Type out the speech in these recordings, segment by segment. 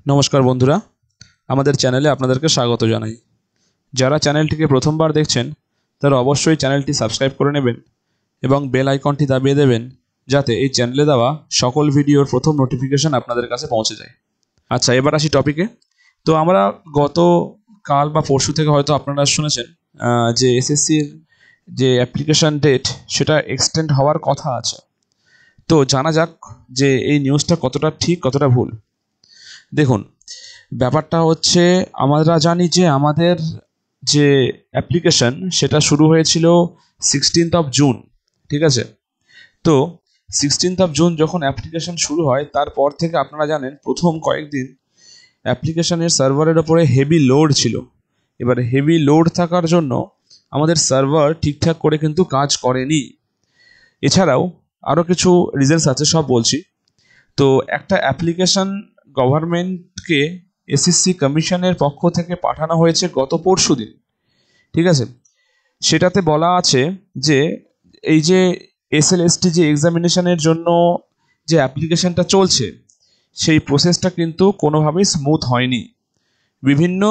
নমস্কার বন্ধুরা, আমাদের চ্যানেলে আপনাদেরকে স্বাগত জানাই। যারা চ্যানেলটিকে প্রথমবার দেখছেন তারা অবশ্যই চ্যানেলটি সাবস্ক্রাইব করে নেবেন এবং বেল আইকনটি দাবিয়ে দেবেন, যাতে এই চ্যানেলে দেওয়া সকল ভিডিওর প্রথম নোটিফিকেশন আপনাদের কাছে পৌঁছে যায়। আচ্ছা, এবার আসি টপিকে। তো আমরা গত কাল বা পরশু থেকে হয়তো আপনারা শুনেছেন যে এসএসসির যে অ্যাপ্লিকেশন ডেট সেটা এক্সটেন্ড হওয়ার কথা আছে। তো জানা যাক যে এই নিউজটা কতটা ঠিক কতটা ভুল। দেখুন, ব্যাপারটা হচ্ছে, আমরা জানি যে আমাদের যে অ্যাপ্লিকেশন সেটা শুরু হয়েছিল 16th জুন, ঠিক আছে? তো 16th জুন যখন অ্যাপ্লিকেশন শুরু হয়, তারপর থেকে আপনারা জানেন প্রথম কয়েকদিন অ্যাপ্লিকেশনের সার্ভারের ওপরে হেভি লোড ছিল। এবার হেভি লোড থাকার জন্য আমাদের সার্ভার ঠিকঠাক করে কিন্তু কাজ করেনি। এছাড়াও আরও কিছু রিজনস আছে, সব বলছি। তো একটা অ্যাপ্লিকেশন গভর্নমেন্টকে এসএসসি কমিশনের পক্ষ থেকে পাঠানো হয়েছে গত পরশুদিন, ঠিক আছে? সেটাতে বলা আছে যে এই যে এসএলএসটি যে এক্সামিনেশনের জন্য যে অ্যাপ্লিকেশনটা চলছে, সেই প্রসেসটা কিন্তু কোনোভাবেই স্মুথ হয়নি। বিভিন্ন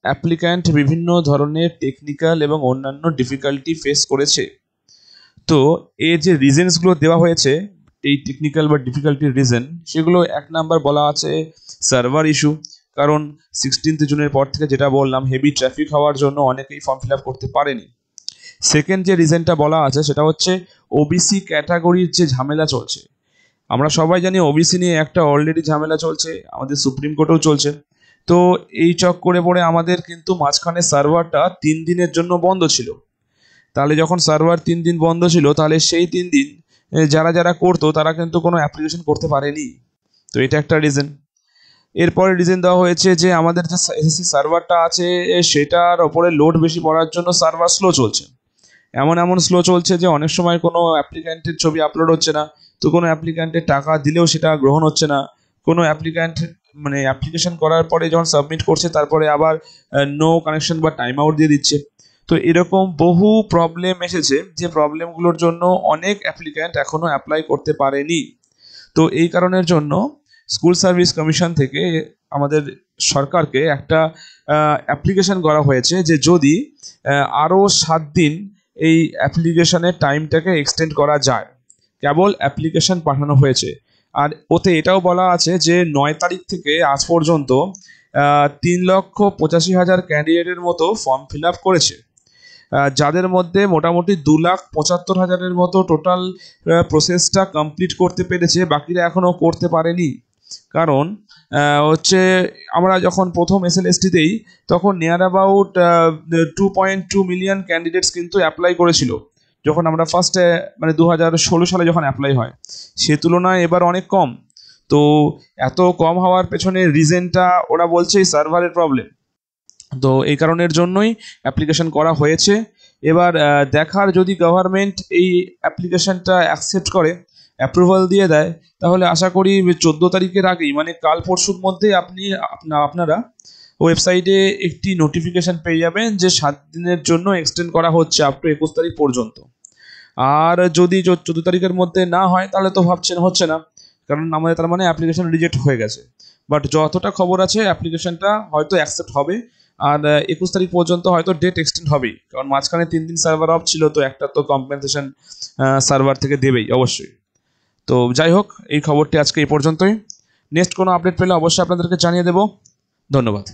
অ্যাপ্লিক্যান্ট বিভিন্ন ধরনের টেকনিক্যাল এবং অন্যান্য ডিফিকাল্টি ফেস করেছে। তো এর যে রিজনসগুলো দেওয়া হয়েছে, এই টেকনিক্যাল বা ডিফিকাল্টির রিজন, সেগুলো এক নাম্বার বলা আছে সার্ভার ইস্যু। কারণ 16th জুনের পর থেকে যেটা বললাম, হেভি ট্রাফিক হওয়ার জন্য অনেকেই ফর্ম ফিল আপ করতে পারেনি। সেকেন্ড যে রিজনটা বলা আছে সেটা হচ্ছে ওবিসি ক্যাটাগরির যে ঝামেলা চলছে। আমরা সবাই জানি ওবিসি নিয়ে একটা অলরেডি ঝামেলা চলছে, আমাদের সুপ্রিম কোর্টেও চলছে। তো এই চক্করে পড়ে আমাদের কিন্তু মাঝখানে সার্ভারটা 3 দিনের জন্য বন্ধ ছিল। তাহলে যখন সার্ভার 3 দিন বন্ধ ছিল, তাহলে সেই 3 দিন যারা যারা করতো তারা কিন্তু কোনো অ্যাপ্লিকেশন করতে পারেনি। তো এটা একটা রিজন। এরপরে রিজন দেওয়া হয়েছে যে আমাদের যে এসএসসি সার্ভারটা আছে সেটার ওপরে লোড বেশি পড়ার জন্য সার্ভার স্লো চলছে। এমন স্লো চলছে যে অনেক সময় কোনো অ্যাপ্লিক্যান্টের ছবি আপলোড হচ্ছে না, তো কোনো অ্যাপ্লিক্যান্টের টাকা দিলেও সেটা গ্রহণ হচ্ছে না। কোনো অ্যাপ্লিক্যান্ট মানে অ্যাপ্লিকেশন করার পরে যখন সাবমিট করছে, তারপরে আবার নো কানেকশন বা টাইম আউট দিয়ে দিচ্ছে। তো এরকম বহু প্রবলেম এসেছে, যে প্রবলেমগুলোর জন্য অনেক অ্যাপ্লিক্যান্ট এখনও অ্যাপ্লাই করতে পারেনি। তো এই কারণের জন্য স্কুল সার্ভিস কমিশন থেকে আমাদের সরকারকে একটা অ্যাপ্লিকেশন করা হয়েছে যে যদি আরও 7 দিন এই অ্যাপ্লিকেশনের টাইমটাকে এক্সটেন্ড করা যায়। কেবল অ্যাপ্লিকেশন পাঠানো হয়েছে। আর ওতে এটাও বলা আছে যে 9 তারিখ থেকে আজ পর্যন্ত 3,85,000 ক্যান্ডিডেটের মতো ফর্ম ফিল আপ করেছে, যাদের মধ্যে মোটামুটি 2,75,000-এর মতো টোটাল প্রসেসটা কমপ্লিট করতে পেরেছে, বাকিরা এখনও করতে পারেনি। কারণ হচ্ছে, আমরা যখন প্রথম এসএলএসটিতেই তখন নিয়ার অ্যাবাউট 2.2 মিলিয়ন ক্যান্ডিডেটস কিন্তু অ্যাপ্লাই করেছিল, যখন আমরা ফার্স্টে মানে 2016 সালে যখন অ্যাপ্লাই হয়, সে তুলনায় এবার অনেক কম। তো এত কম হওয়ার পেছনে রিজনটা ওরা বলছে সার্ভারের প্রবলেম। তো এই কারণের জন্যই অ্যাপ্লিকেশন করা হয়েছে। এবার দেখার, যদি গভর্নমেন্ট এই অ্যাপ্লিকেশনটা অ্যাকসেপ্ট করে, অ্যাপ্রুভাল দিয়ে দেয়, তাহলে আশা করি 14 তারিখের আগেই, মানে কাল পরশুর মধ্যেই আপনারা ওয়েবসাইটে একটি নোটিফিকেশান পেয়ে যাবেন যে 7 দিনের জন্য এক্সটেন্ড করা হচ্ছে আপ টু 21 তারিখ পর্যন্ত। আর যদি 14 তারিখের মধ্যে না হয়, তাহলে তো ভাবছেন হচ্ছে না, কারণ আমাদের তার মানে অ্যাপ্লিকেশন রিজেক্ট হয়ে গেছে। বাট যতটা খবর আছে, অ্যাপ্লিকেশনটা হয়তো অ্যাকসেপ্ট হবে, আর 21 তারিখ পর্যন্ত হয়তো ডেট এক্সটেন্ড হবেই। কারণ মাঝখানে 3 দিন সার্ভার অফ ছিল, তো একটা তো কম্পেনসেশন সার্ভার থেকে দেবেই অবশ্যই। তো যাই হোক, এই খবরটি আজকে এই পর্যন্তই। নেক্সট কোনো আপডেট পেলে অবশ্যই আপনাদেরকে জানিয়ে দেব। ধন্যবাদ।